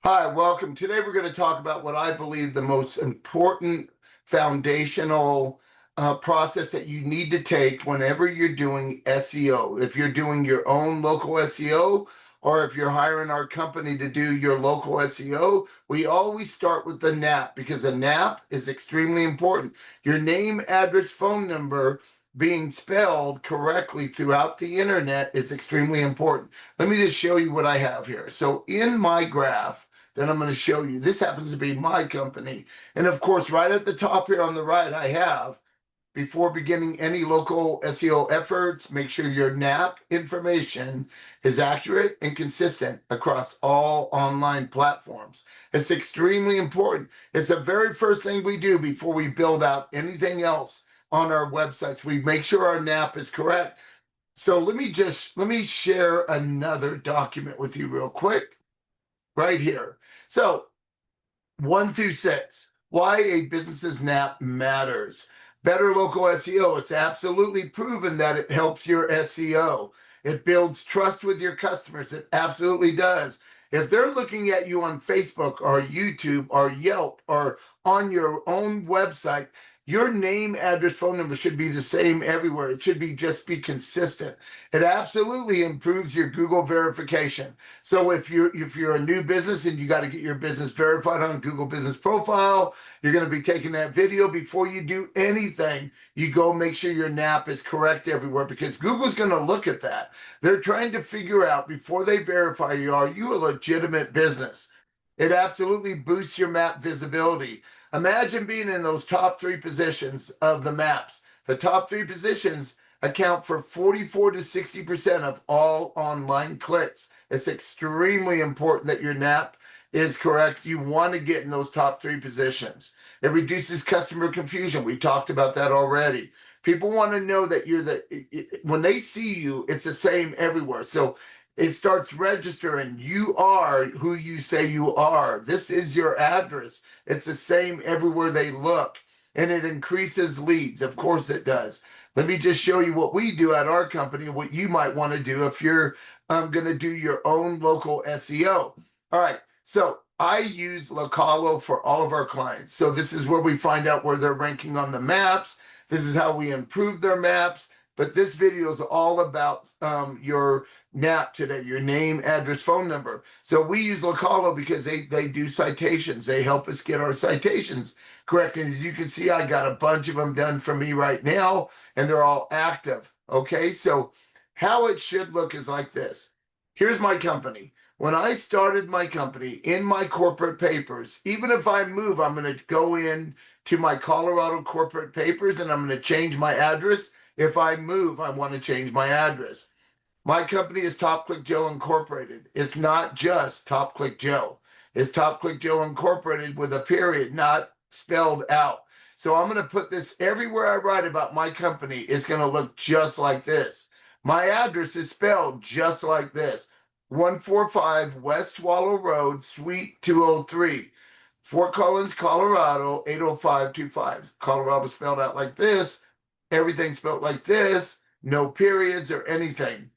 Hi, welcome. Today we're going to talk about what I believe the most important foundational process that you need to take whenever you're doing SEO. If you're doing your own local SEO or if you're hiring our company to do your local SEO, we always start with the NAP because a NAP is extremely important. Your name, address, phone number being spelled correctly throughout the internet is extremely important. Let me just show you what I have here. So in my graph, that I'm going to show you. This happens to be my company. And of course, right at the top here on the right, I have, before beginning any local SEO efforts, make sure your NAP information is accurate and consistent across all online platforms. It's extremely important. It's the very first thing we do before we build out anything else on our websites. We make sure our NAP is correct. So let me share another document with you real quick right here. So 1 through 6, why a business's NAP matters. Better local SEO. It's absolutely proven that it helps your SEO. It builds trust with your customers. It absolutely does. If they're looking at you on Facebook or YouTube or Yelp or on your own website, your name, address, phone number should be the same everywhere. It should just be consistent. It absolutely improves your Google verification. So if you're a new business and you got to get your business verified on Google Business Profile, you're going to be taking that video before you do anything. You go make sure your NAP is correct everywhere because Google's going to look at that. They're trying to figure out before they verify you, are you a legitimate business? It absolutely boosts your map visibility. Imagine being in those top 3 positions of the maps. The top 3 positions account for 44 to 60% of all online clicks. It's extremely important that your NAP is correct. You want to get in those top 3 positions. It reduces customer confusion. We talked about that already. People want to know that when they see you, it's the same everywhere. So it starts registering. You are who you say you are. This is your address. It's the same everywhere they look. And it increases leads. Of course it does. Let me just show you what we do at our company, what you might want to do if you're going to do your own local SEO. All right. So I use Localo for all of our clients. So this is where we find out where they're ranking on the maps. This is how we improve their maps. But this video is all about your NAP today, your name, address, phone number. So we use Localo because they do citations. They help us get our citations correct. And as you can see, I got a bunch of them done for me right now, and they're all active. Okay, so how it should look is like this. Here's my company. When I started my company in my corporate papers, even if I move, I'm going to go in to my Colorado corporate papers and I'm going to change my address. If I move, I want to change my address. My company is Top Click Joe Incorporated. It's not just Top Click Joe. It's Top Click Joe Incorporated with a period, not spelled out. So I'm going to put this everywhere I write about my company. It's going to look just like this. My address is spelled just like this. 145 West Swallow Road, Suite 203, Fort Collins, Colorado, 80525. Colorado spelled out like this. Everything spelled like this. No periods or anything.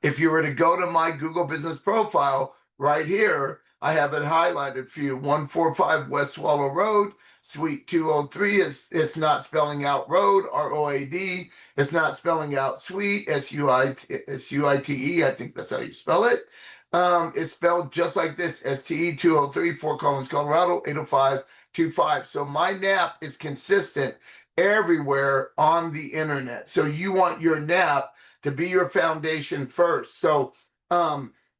If you were to go to my Google Business Profile right here, I have it highlighted for you. 145 West Swallow Road, Suite 203. It's not spelling out road, ROAD. It's not spelling out suite, SUITE. I think that's how you spell it. It's spelled just like this, STE 203, Fort Collins, Colorado, 80525. So my NAP is consistent everywhere on the internet. So you want your NAP to be your foundation first. So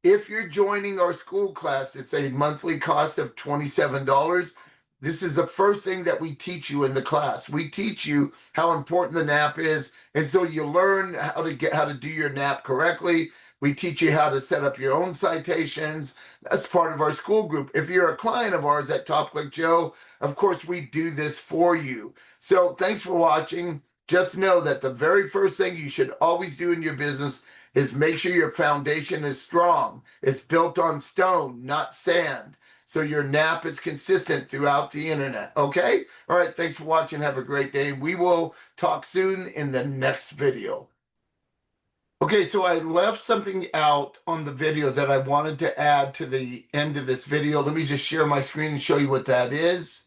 if you're joining our school class, it's a monthly cost of $27. This is the first thing that we teach you in the class. We teach you how important the NAP is. And so you learn how to do your NAP correctly. We teach you how to set up your own citations. That's part of our school group. If you're a client of ours at Top Click Joe, of course, we do this for you. So thanks for watching. Just know that the very first thing you should always do in your business is make sure your foundation is strong. It's built on stone, not sand. So your NAP is consistent throughout the internet. Okay? All right. Thanks for watching. Have a great day. We will talk soon in the next video. Okay, so I left something out on the video that I wanted to add to the end of this video. Let me just share my screen and show you what that is.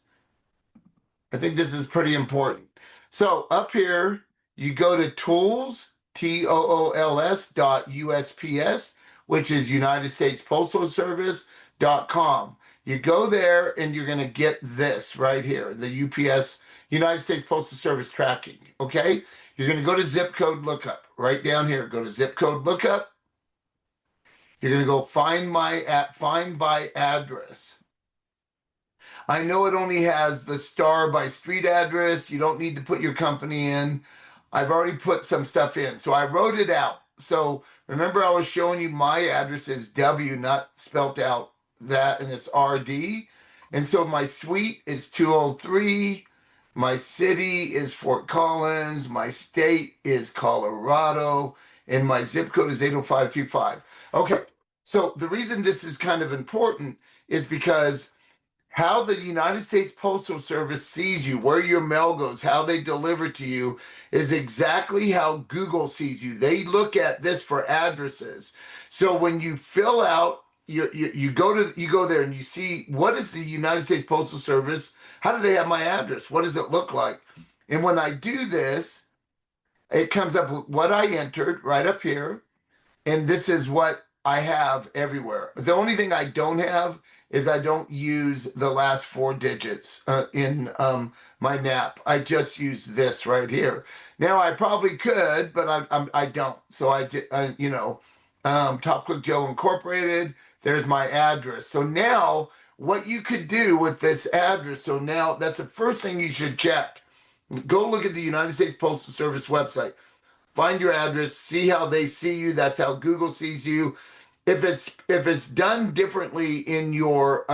I think this is pretty important. So up here, you go to tools, TOOLS.USPS, which is United States Postal Service.com. You go there and you're going to get this right here, the UPS, United States Postal Service tracking. Okay. You're going to go to zip code lookup right down here. Go to zip code lookup. You're going to go find by address. I know it only has the star by street address. You don't need to put your company in. I've already put some stuff in. So I wrote it out. So remember I was showing you my address is W, not spelt out that, and it's RD. And so my suite is 203. My city is Fort Collins. My state is Colorado. And my zip code is 80525. Okay. So the reason this is kind of important is because how the United States Postal Service sees you, where your mail goes, how they deliver to you is exactly how Google sees you. They look at this for addresses. So when you fill out you go there and you see what is the United States Postal Service, how do they have my address? What does it look like? And when I do this, it comes up with what I entered right up here. And this is what I have everywhere. The only thing I don't have is I don't use the last four digits in my NAP. I just use this right here. Now I probably could, but I don't. So Top Click Joe Incorporated. There's my address. So now what you could do with this address. So now that's the first thing you should check. Go look at the United States Postal Service website. Find your address, see how they see you. That's how Google sees you. If it's done differently in your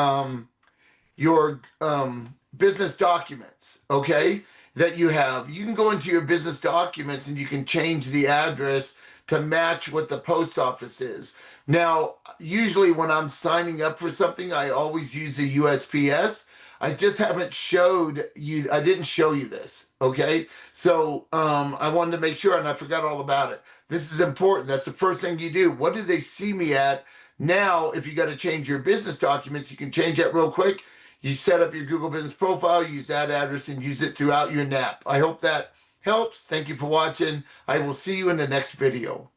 business documents, okay, that you have, you can go into your business documents and you can change the address to match what the post office is. Now, usually when I'm signing up for something, I always use the USPS. I just haven't showed you, I didn't show you this, okay? So I wanted to make sure, and I forgot all about it. This is important. That's the first thing you do. What do they see me at? Now, if you got to change your business documents, you can change that real quick. You set up your Google Business profile, use that address, and use it throughout your NAP. I hope that helps. Thank you for watching. I will see you in the next video.